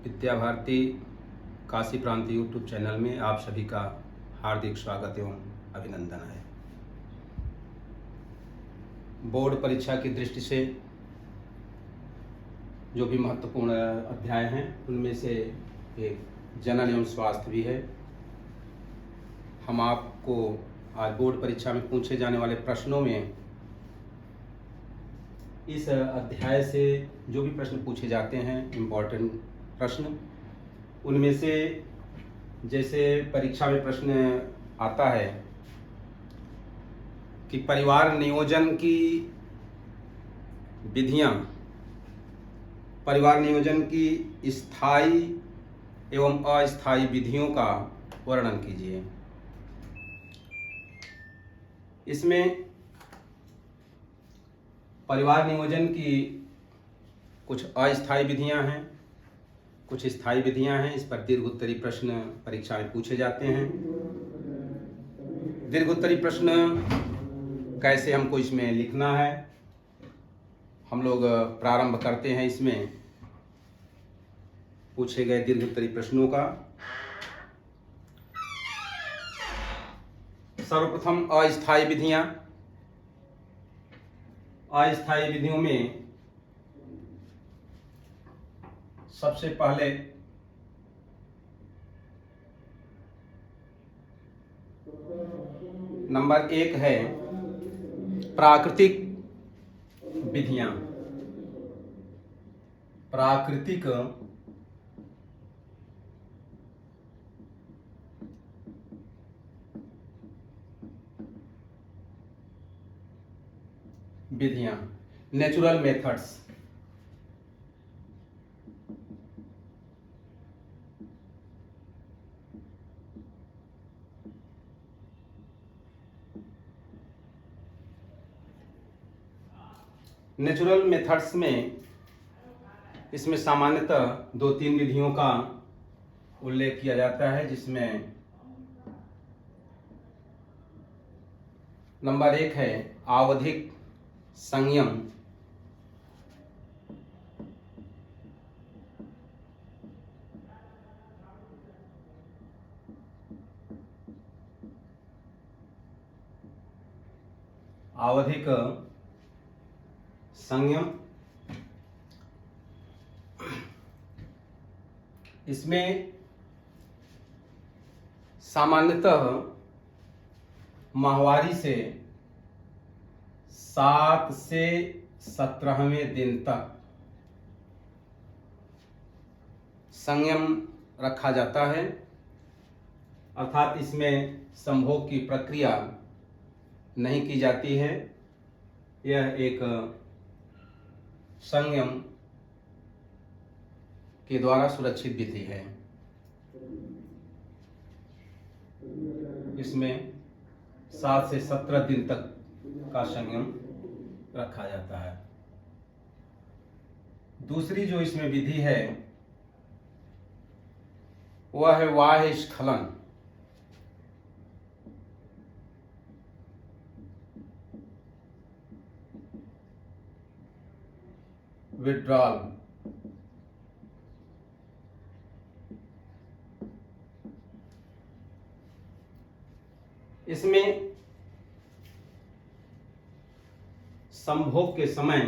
विद्या भारती काशी प्रांत YouTube channel में आप सभी का हार्दिक स्वागत एवं अभिनंदन है। बोर्ड परीक्षा की दृष्टि से जो भी महत्वपूर्ण अध्याय हैं उनमें से एक जनन एवं स्वास्थ्य भी है। हम आपको आज बोर्ड परीक्षा में पूछे जाने वाले प्रश्नों में इस अध्याय से जो भी प्रश्न पूछे जाते हैं इम्पोर्टेंट प्रश्न, उनमें से जैसे परीक्षा में प्रश्न आता है कि परिवार नियोजन की विधियां, परिवार नियोजन की स्थायी एवं अस्थायी विधियों का वर्णन कीजिए। इसमें परिवार नियोजन की कुछ अस्थायी विधियां हैं, कुछ स्थायी विधियां हैं। इस पर दीर्घ उत्तरी प्रश्न परीक्षा में पूछे जाते हैं। दीर्घ उत्तरी प्रश्न कैसे हमको इसमें लिखना है, हम लोग प्रारंभ करते हैं इसमें पूछे गए दीर्घ उत्तरी प्रश्नों का। सर्वप्रथम अस्थायी विधियां। अस्थायी विधियों में सबसे पहले नंबर 1 है प्राकृतिक विधियां। प्राकृतिक विधियां, नेचुरल मेथड्स। नेचुरल मेथड्स में इसमें सामान्यतः 2-3 विधियों का उल्लेख किया जाता है, जिसमें नंबर 1 है आवधिक संयम। आवधिक संयम, इसमें सामान्यतः माहवारी से 7 से 17वें दिन तक संयम रखा जाता है, अर्थात इसमें संभोग की प्रक्रिया नहीं की जाती है। यह एक संयम के द्वारा सुरक्षित विधि है। इसमें 7 से 17 दिन तक का संयम रखा जाता है। दूसरी जो इसमें विधि है वह है बाह्य स्खलन। विड्रॉल। इसमें संभोग के समय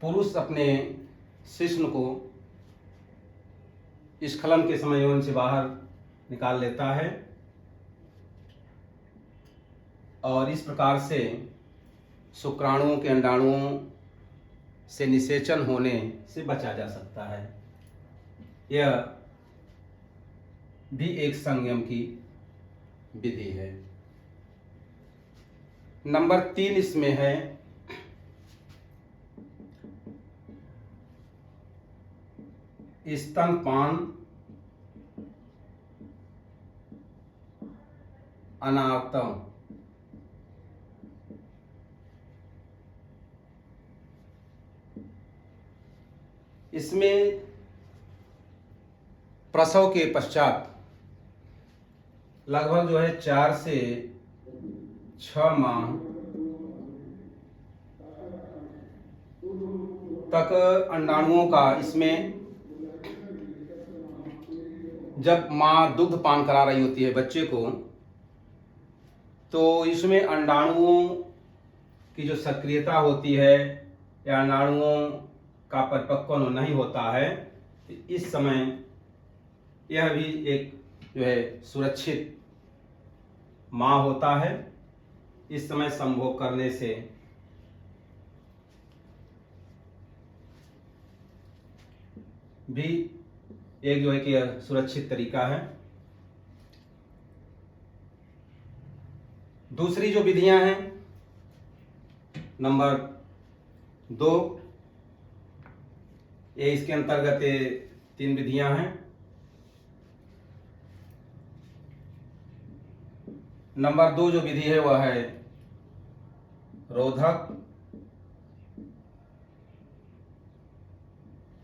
पुरुष अपने शिश्न को स्खलन के समय यौन से बाहर निकाल लेता है और इस प्रकार से शुक्राणुओं के अंडाणुओं से निषेचन होने से बचा जा सकता है। यह भी एक संयम की विधि है। नंबर 3 इसमें है स्तनपान अनावतम। इसमें प्रसव के पश्चात लगभग जो है 4 से 6 माह तक अंडाणुओं का इसमें, जब माँ दुग्ध पान करा रही होती है बच्चे को, तो इसमें अंडाणुओं की जो सक्रियता होती है या अंडाणुओं का परिपक्वन नहीं होता है, तो इस समय यह भी एक जो है सुरक्षित माँ होता है। इस समय संभोग करने से भी एक जो है कि सुरक्षित तरीका है। दूसरी जो विधियां हैं, नंबर 2, ये इसके अंतर्गत 3 विधियां हैं। नंबर 2 जो विधि है वह है रोधक,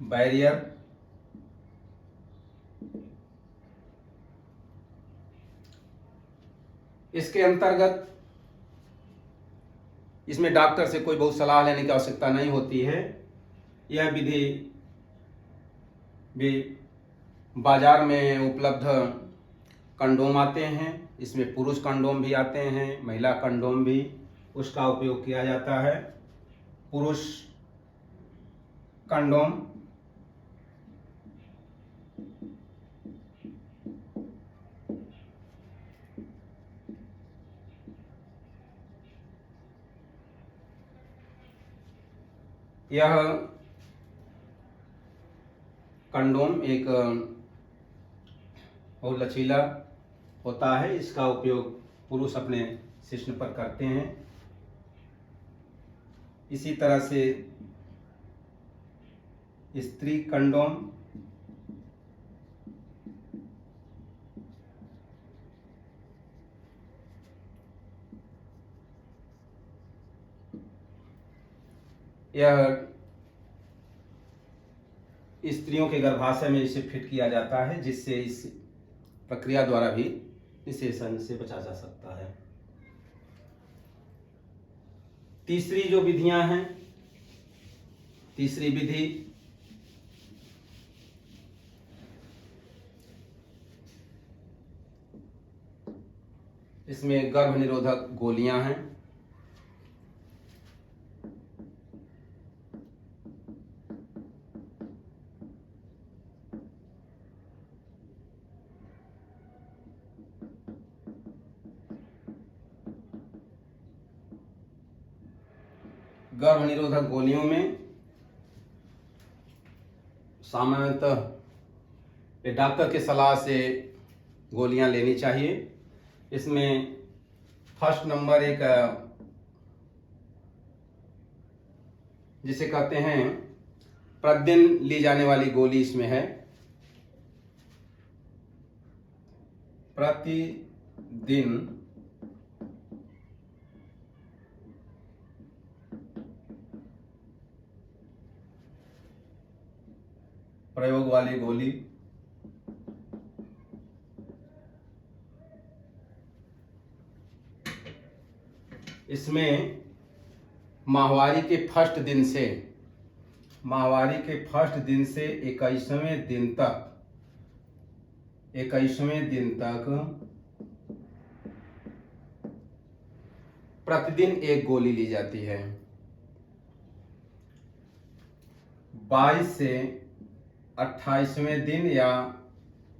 बैरियर। इसके अंतर्गत इसमें डॉक्टर से कोई बहुत सलाह लेने की आवश्यकता नहीं होती है। यह विधि भी बाजार में उपलब्ध कंडोम आते हैं, इसमें पुरुष कंडोम भी आते हैं, महिला कंडोम भी, उसका उपयोग किया जाता है। पुरुष कंडोम यह कंडोम एक बहुत लचीला होता है। इसका उपयोग पुरुष अपने शिश्न पर करते हैं। इसी तरह से स्त्री कंडोम यह स्त्रियों के गर्भाशय में इसे फिट किया जाता है, जिससे इस प्रक्रिया द्वारा भी निषेचन से बचा जा सकता है। तीसरी जो विधियां हैं, तीसरी विधि इसमें गर्भ निरोधक गोलियां हैं। गर्भ निरोधक गोलियों में सामान्यतः डॉक्टर के सलाह से गोलियां लेनी चाहिए। इसमें फर्स्ट नंबर एक जिसे कहते हैं प्रतिदिन ली जाने वाली गोली इसमें है। प्रतिदिन प्रयोग वाली गोली। इसमें माहवारी के फर्स्ट दिन से 21वें दिन तक प्रतिदिन एक गोली ली जाती है। 22 से 28वें दिन या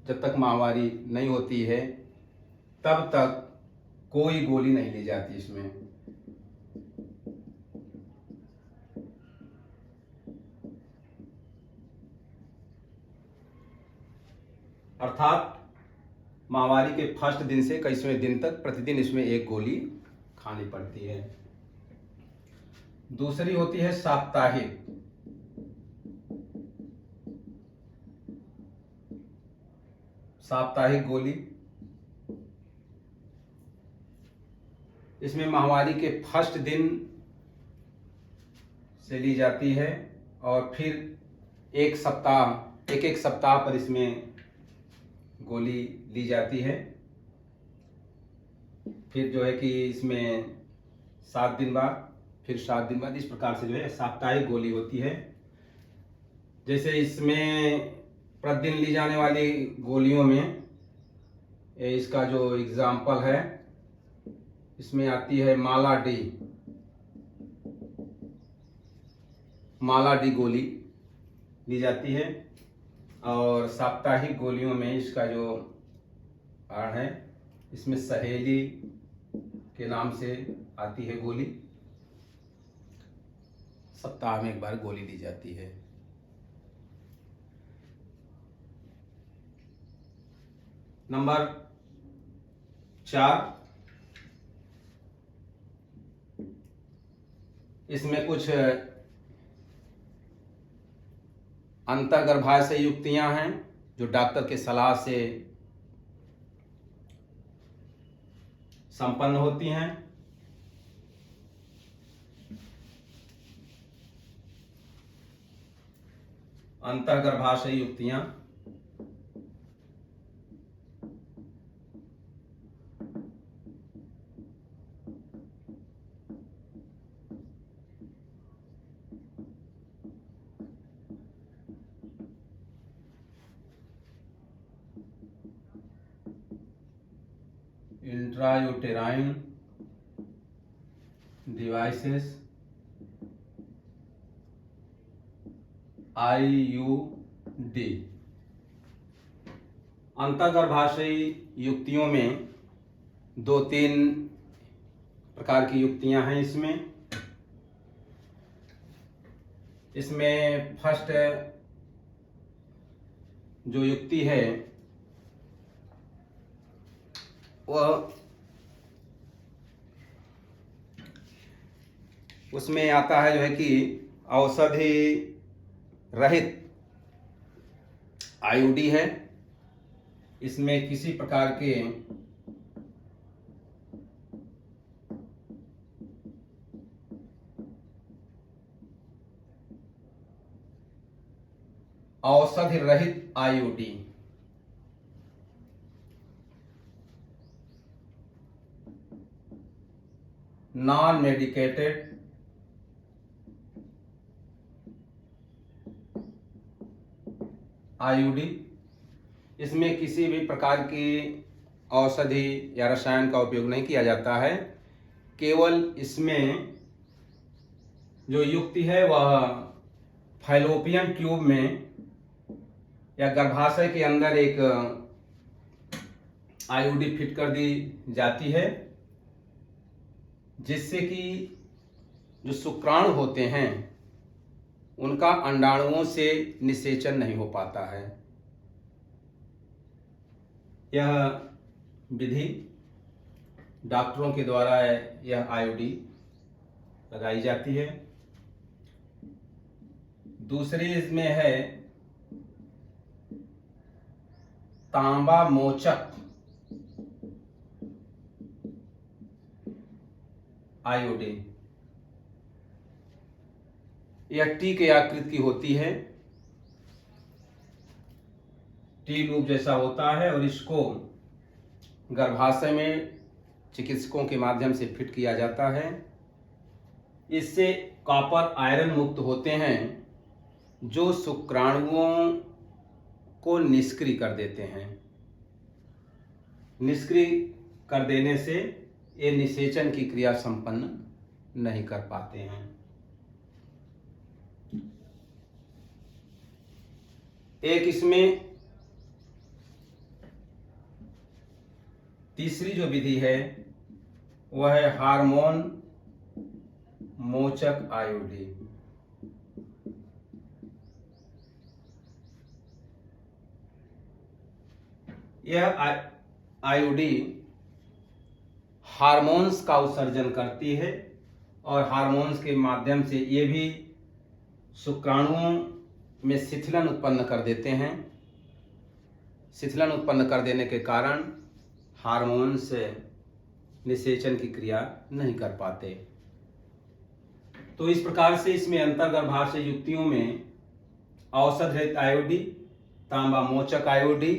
जब तक माहवारी नहीं होती है तब तक कोई गोली नहीं ली जाती इसमें। अर्थात माहवारी के फर्स्ट दिन से 21वें दिन तक प्रतिदिन इसमें एक गोली खानी पड़ती है। दूसरी होती है साप्ताहिक गोली। इसमें माहवारी के फर्स्ट दिन से ली जाती है और फिर एक सप्ताह पर इसमें गोली ली जाती है। फिर जो है कि इसमें 7 दिन बाद, फिर 7 दिन बाद, इस प्रकार से जो है साप्ताहिक गोली होती है। जैसे इसमें प्रतिदिन ली जाने वाली गोलियों में इसका जो एग्जाम्पल है, इसमें आती है माला डी गोली ली जाती है। और साप्ताहिक गोलियों में इसका जो आड़ है, इसमें सहेली के नाम से आती है गोली, सप्ताह में एक बार गोली दी जाती है। नंबर 4, इसमें कुछ अंतर्गर्भाशय युक्तियां हैं जो डॉक्टर के सलाह से संपन्न होती हैं। अंतर्गर्भाशय युक्तियां इंट्रायूटेराइन डिवाइसेस IUD। अंतर्गर्भाशयी युक्तियों में 2-3 प्रकार की युक्तियां हैं। इसमें फर्स्ट जो युक्ति है वह उसमें आता है जो है कि औषधि रहित IUD है। इसमें किसी प्रकार के औषधि रहित IUD, नॉन मेडिकेटेड IUD, इसमें किसी भी प्रकार की औषधि या रसायन का उपयोग नहीं किया जाता है। केवल इसमें जो युक्ति है वह फैलोपियन ट्यूब में या गर्भाशय के अंदर एक IUD फिट कर दी जाती है, जिससे कि जो शुक्राणु होते हैं उनका अंडाणुओं से निषेचन नहीं हो पाता है। यह विधि डॉक्टरों के द्वारा यह IUD लगाई जाती है। दूसरी इसमें है तांबा मोचक IUD। यह टी के आकृति की होती है, टी लूप जैसा होता है, और इसको गर्भाशय में चिकित्सकों के माध्यम से फिट किया जाता है। इससे कॉपर आयरन मुक्त होते हैं जो शुक्राणुओं को निष्क्रिय कर देते हैं। निष्क्रिय कर देने से ये निषेचन की क्रिया संपन्न नहीं कर पाते हैं। एक इसमें तीसरी जो विधि है वह है हार्मोन मोचक IUD। यह IUD हार्मोन्स का उत्सर्जन करती है और हार्मोन्स के माध्यम से ये भी शुक्राणुओं में शिथिलन उत्पन्न कर देते हैं। शिथिलन उत्पन्न कर देने के कारण हार्मोन से निषेचन की क्रिया नहीं कर पाते। तो इस प्रकार से इसमें अंतर्गर्भाशय युक्तियों में औषध रहित IUD, तांबा मोचक IUD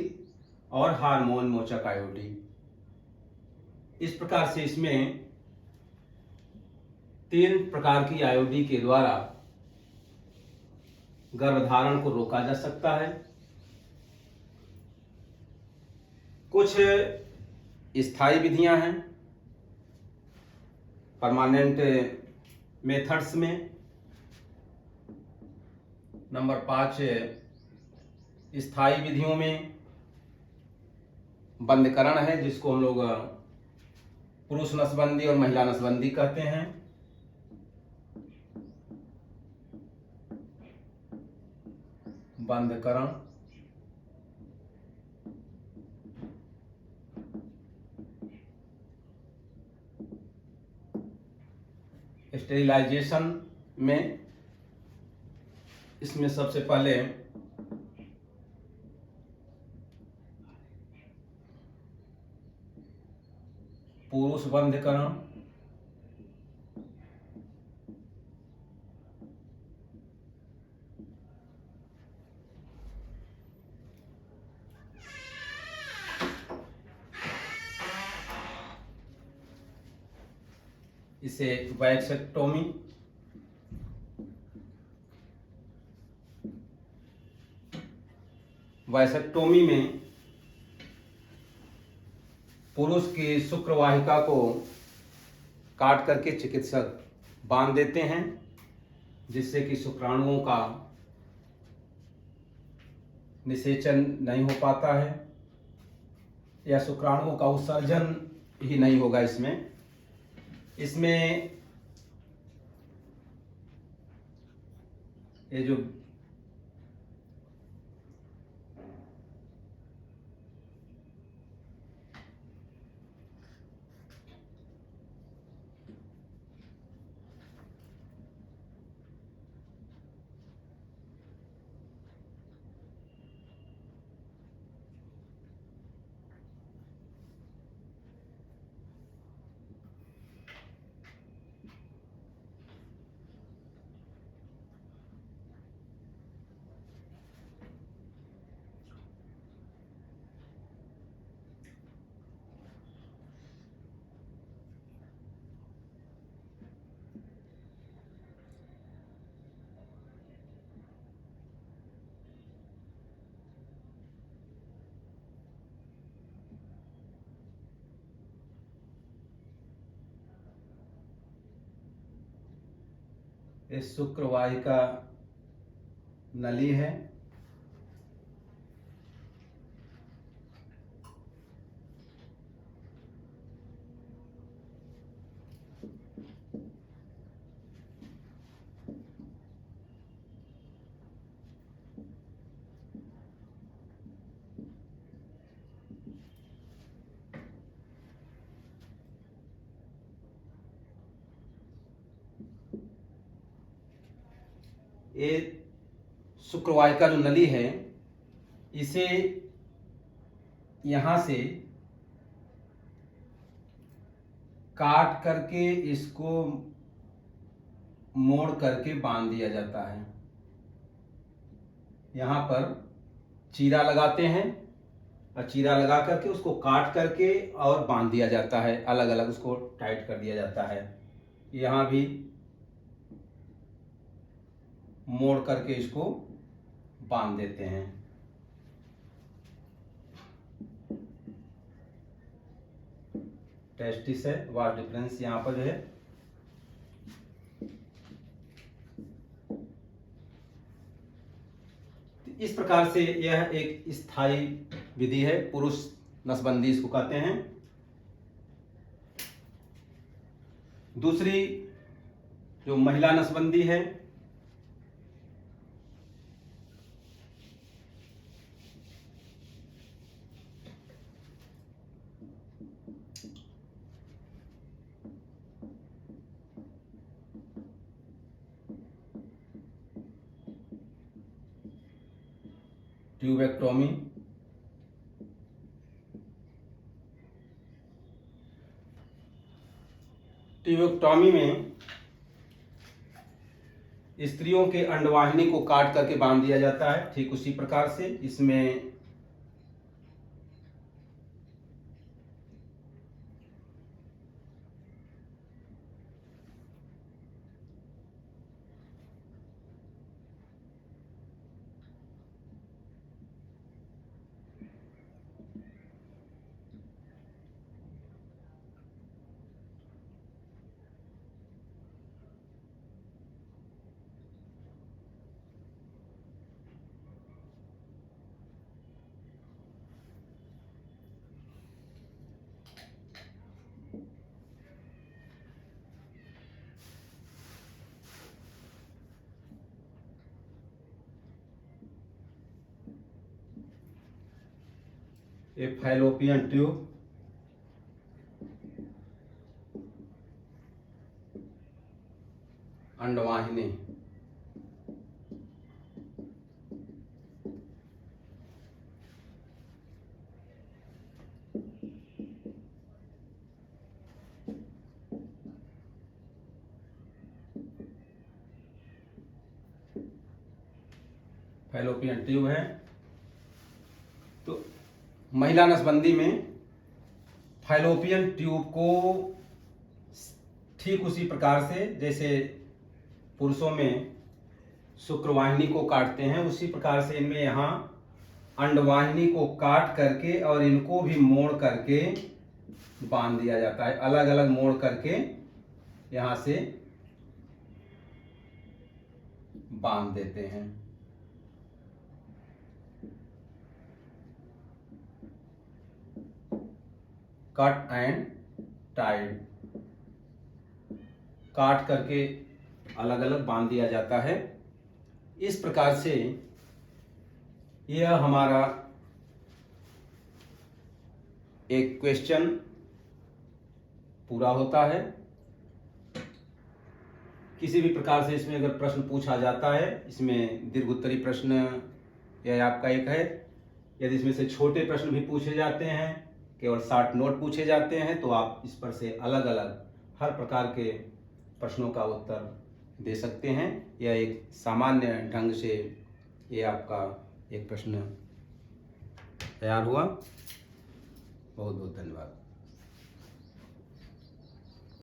और हार्मोन मोचक IUD, इस प्रकार से इसमें 3 प्रकार की IUD के द्वारा गर्भधारण को रोका जा सकता है। कुछ स्थायी विधियां हैं परमानेंट मेथड्स में। नंबर 5 स्थायी विधियों में बंधकरण है, जिसको हम लोग पुरुष नसबंदी और महिला नसबंदी कहते हैं। बंधकरण, स्टेरिलाइजेशन में इसमें सबसे पहले पुरुष बंधकरण, इसे वैक्सेक्टोमी, वैसेक्टोमी में पुरुष की शुक्रवाहिका को काट करके चिकित्सक बांध देते हैं, जिससे कि शुक्राणुओं का निषेचन नहीं हो पाता है या शुक्राणुओं का उत्सर्जन ही नहीं होगा। इसमें ये जो इस शुक्रवाहिका नली है। ये शुक्रवाहिका जो नली है, इसे यहाँ से काट करके इसको मोड़ करके बांध दिया जाता है। यहाँ पर चीरा लगाते हैं और चीरा लगा करके उसको काट करके और बांध दिया जाता है, अलग अलग उसको टाइट कर दिया जाता है। यहाँ भी मोड़ करके इसको बांध देते हैं। टेस्टिस है, वास्ट डिफरेंस यहाँ पर जो है। इस प्रकार से यह एक स्थायी विधि है, पुरुष नसबंदी इसको कहते हैं। दूसरी जो महिला नसबंदी है, ट्यूबेक्टोमी। ट्यूबेक्टोमी में स्त्रियों के अंडवाहिनी को काट करके बांध दिया जाता है। ठीक उसी प्रकार से इसमें ये फैलोपियन ट्यूब, अंडवाहिनी, फैलोपियन ट्यूब है। तो महिला नसबंदी में फैलोपियन ट्यूब को ठीक उसी प्रकार से जैसे पुरुषों में शुक्रवाहिनी को काटते हैं, उसी प्रकार से इनमें यहाँ अंडवाहिनी को काट करके और इनको भी मोड़ करके बांध दिया जाता है। अलग अलग मोड़ करके यहाँ से बांध देते हैं। कट एंड टाइड, काट करके अलग अलग बांध दिया जाता है। इस प्रकार से यह हमारा एक क्वेश्चन पूरा होता है। किसी भी प्रकार से इसमें अगर प्रश्न पूछा जाता है, इसमें दीर्घ उत्तरी प्रश्न यह आपका एक है। यदि इसमें से छोटे प्रश्न भी पूछे जाते हैं, केवल शॉर्ट नोट पूछे जाते हैं, तो आप इस पर से अलग अलग हर प्रकार के प्रश्नों का उत्तर दे सकते हैं। यह एक सामान्य ढंग से ये आपका एक प्रश्न तैयार हुआ। बहुत बहुत धन्यवाद।